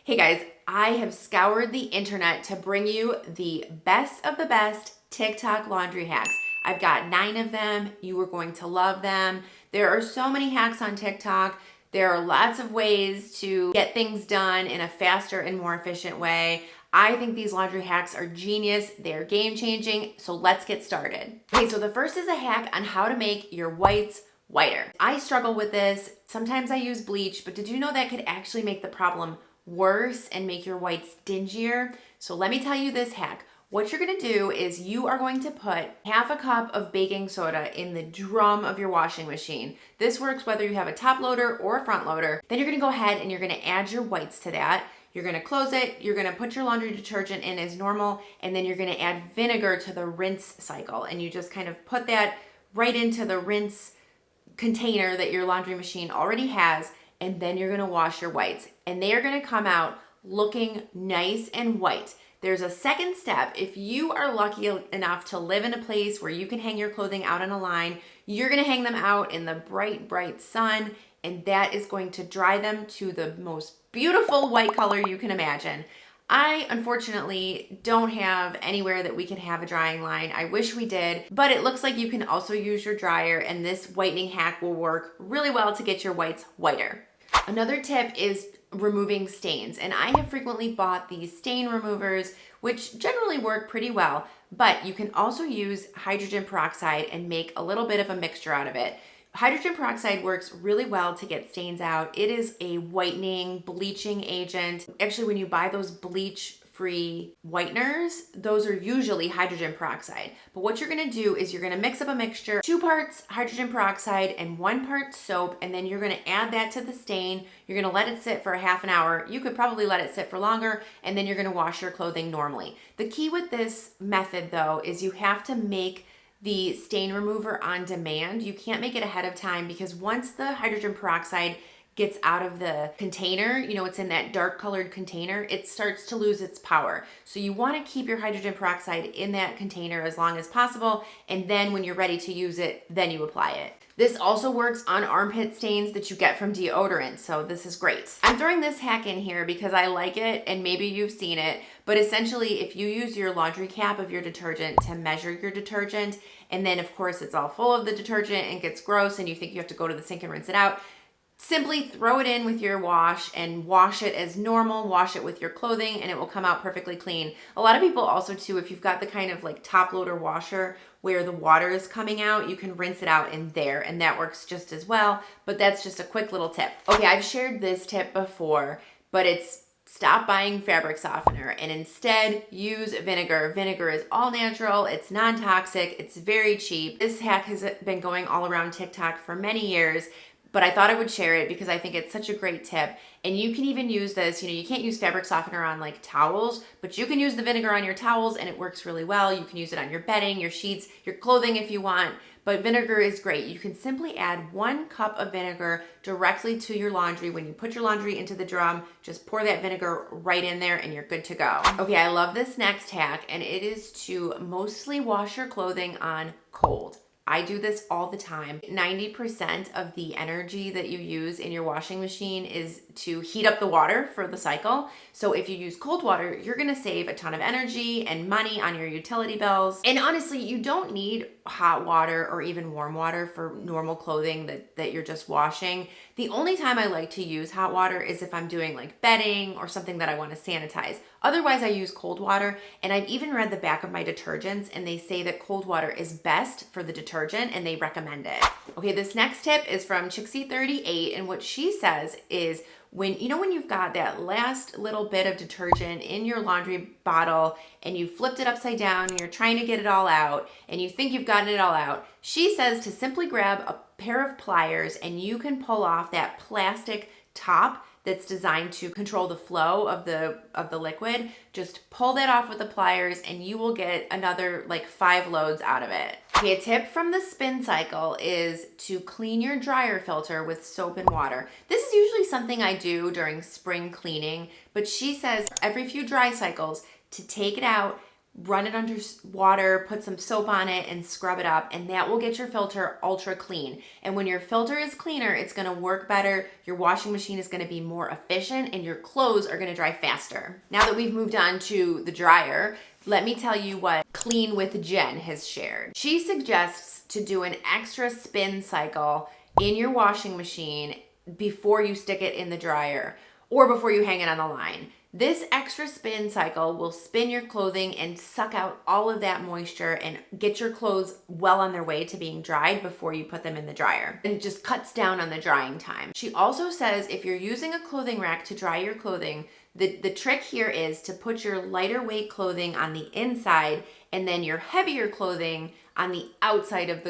Hey guys, I have scoured the internet to bring you the best of the best TikTok laundry hacks. I've got 9 of them. You are going to love them. There are so many hacks on TikTok. There are lots of ways to get things done in a faster and more efficient way. I think these laundry hacks are genius. They're game changing. So let's get started. Okay, so the first is a hack on how to make your whites whiter. I struggle with this. Sometimes I use bleach, but did you know that could actually make the problem worse and make your whites dingier? So let me tell you this hack. What you're gonna do is you are going to put half a cup of baking soda in the drum of your washing machine. This works whether you have a top loader or a front loader. Then you're gonna go ahead and you're gonna add your whites to that. You're gonna close it, you're gonna put your laundry detergent in as normal, and then you're gonna add vinegar to the rinse cycle. And you just kind of put that right into the rinse container that your laundry machine already has, and then you're gonna wash your whites. And they are gonna come out looking nice and white. There's a second step. If you are lucky enough to live in a place where you can hang your clothing out on a line, you're gonna hang them out in the bright, bright sun, and that is going to dry them to the most beautiful white color you can imagine. I unfortunately don't have anywhere that we can have a drying line. I wish we did, but it looks like you can also use your dryer, and this whitening hack will work really well to get your whites whiter. Another tip is removing stains, and I have frequently bought these stain removers, which generally work pretty well, but you can also use hydrogen peroxide and make a little bit of a mixture out of it. Hydrogen peroxide works really well to get stains out. It is a whitening, bleaching agent. Actually, when you buy those bleach-free whiteners, those are usually hydrogen peroxide. But what you're gonna do is you're gonna mix up a mixture, 2 parts hydrogen peroxide and 1 part soap, and then you're gonna add that to the stain. You're gonna let it sit for a half an hour. You could probably let it sit for longer, and then you're gonna wash your clothing normally. The key with this method, though, is you have to make the stain remover on demand. You can't make it ahead of time, because once the hydrogen peroxide gets out of the container, it's in that dark colored container, it starts to lose its power. So you want to keep your hydrogen peroxide in that container as long as possible, and then when you're ready to use it, then you apply it. This also works on armpit stains that you get from deodorant, so this is great. I'm throwing this hack in here because I like it, and maybe you've seen it, but essentially if you use your laundry cap of your detergent to measure your detergent, and then of course it's all full of the detergent and gets gross and you think you have to go to the sink and rinse it out, simply throw it in with your wash and wash it as normal. Wash it with your clothing and it will come out perfectly clean. A lot of people also too, if you've got the kind of like top loader washer where the water is coming out, you can rinse it out in there, and that works just as well. But that's just a quick little tip. Okay, I've shared this tip before, but it's stop buying fabric softener and instead use vinegar. Vinegar is all natural, it's non-toxic, it's very cheap. This hack has been going all around TikTok for many years, but I thought I would share it because I think it's such a great tip. And you can even use this, you can't use fabric softener on like towels, but you can use the vinegar on your towels and it works really well. You can use it on your bedding, your sheets, your clothing if you want, but vinegar is great. You can simply add 1 cup of vinegar directly to your laundry. When you put your laundry into the drum, just pour that vinegar right in there and you're good to go. Okay, I love this next hack, and it is to mostly wash your clothing on cold. I do this all the time. 90% of the energy that you use in your washing machine is to heat up the water for the cycle. So if you use cold water, you're gonna save a ton of energy and money on your utility bills. And honestly, you don't need hot water or even warm water for normal clothing that you're just washing. The only time I like to use hot water is if I'm doing like bedding or something that I want to sanitize. Otherwise, I use cold water, and I've even read the back of my detergents, and they say that cold water is best for the detergent, and they recommend it. Okay, this next tip is from Chixie38, and what she says is when you've got that last little bit of detergent in your laundry bottle and you flipped it upside down and you're trying to get it all out and you think you've gotten it all out, she says to simply grab a pair of pliers and you can pull off that plastic top that's designed to control the flow of the liquid. Just pull that off with the pliers and you will get another like 5 loads out of it. Okay, a tip from the spin cycle is to clean your dryer filter with soap and water. This is usually something I do during spring cleaning, but she says every few dry cycles to take it out, run it under water, put some soap on it, and scrub it up, and that will get your filter ultra clean. And when your filter is cleaner, it's gonna work better, your washing machine is gonna be more efficient, and your clothes are gonna dry faster. Now that we've moved on to the dryer, let me tell you what Clean with Jen has shared. She suggests to do an extra spin cycle in your washing machine before you stick it in the dryer or before you hang it on the line. This extra spin cycle will spin your clothing and suck out all of that moisture and get your clothes well on their way to being dried before you put them in the dryer. And it just cuts down on the drying time. She also says if you're using a clothing rack to dry your clothing, the trick here is to put your lighter weight clothing on the inside and then your heavier clothing on the outside of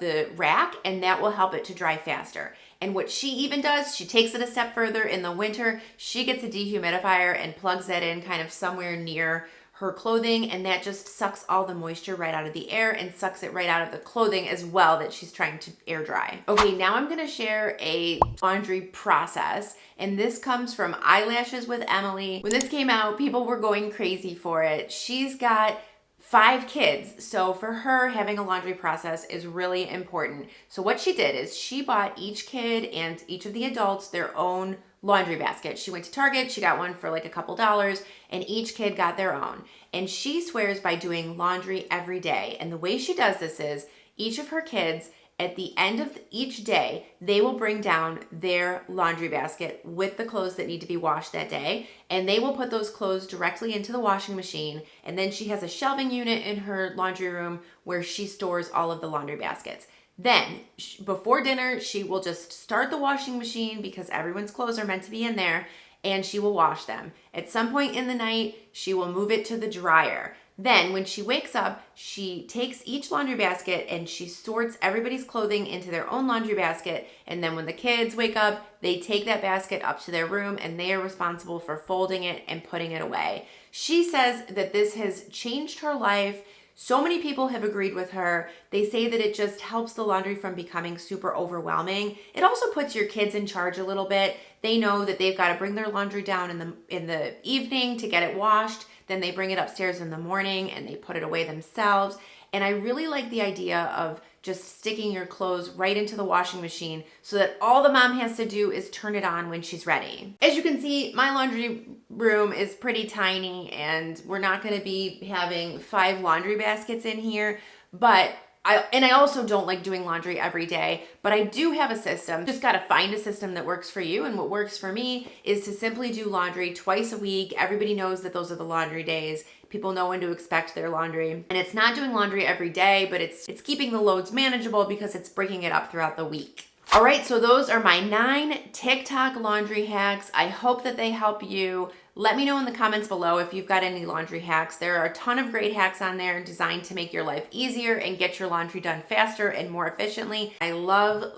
the rack, and that will help it to dry faster. And what she even does, she takes it a step further. In the winter, she gets a dehumidifier and plugs that in kind of somewhere near her clothing, and that just sucks all the moisture right out of the air and sucks it right out of the clothing as well that she's trying to air dry. Okay, now I'm gonna share a laundry process, and this comes from Eyelashes with Emily. When this came out, people were going crazy for it. She's got 5 kids, so for her, having a laundry process is really important. So what she did is she bought each kid and each of the adults their own laundry basket. She went to Target, she got one for like a couple dollars, and each kid got their own. And she swears by doing laundry every day. And the way she does this is each of her kids, at the end of each day, they will bring down their laundry basket with the clothes that need to be washed that day, and they will put those clothes directly into the washing machine. And then she has a shelving unit in her laundry room where she stores all of the laundry baskets. Then, before dinner, she will just start the washing machine because everyone's clothes are meant to be in there, and she will wash them. At some point in the night, she will move it to the dryer. Then when she wakes up, she takes each laundry basket and she sorts everybody's clothing into their own laundry basket. And then when the kids wake up, they take that basket up to their room and they are responsible for folding it and putting it away. She says that this has changed her life. So many people have agreed with her. They say that it just helps the laundry from becoming super overwhelming. It also puts your kids in charge a little bit. They know that they've got to bring their laundry down in the evening to get it washed. Then they bring it upstairs in the morning and they put it away themselves. And I really like the idea of just sticking your clothes right into the washing machine so that all the mom has to do is turn it on when she's ready. As you can see, my laundry room is pretty tiny and we're not gonna be having 5 laundry baskets in here, but I also don't like doing laundry every day, but I do have a system. Just gotta find a system that works for you, and what works for me is to simply do laundry twice a week. Everybody knows that those are the laundry days. People know when to expect their laundry. And it's not doing laundry every day, but it's keeping the loads manageable because it's breaking it up throughout the week. All right, so those are my 9 TikTok laundry hacks. I hope that they help you. Let me know in the comments below if you've got any laundry hacks. There are a ton of great hacks on there designed to make your life easier and get your laundry done faster and more efficiently. I love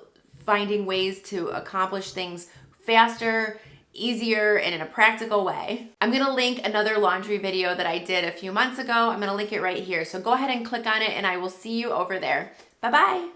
finding ways to accomplish things faster, easier, and in a practical way. I'm gonna link another laundry video that I did a few months ago. I'm gonna link it right here. So go ahead and click on it and I will see you over there. Bye-bye.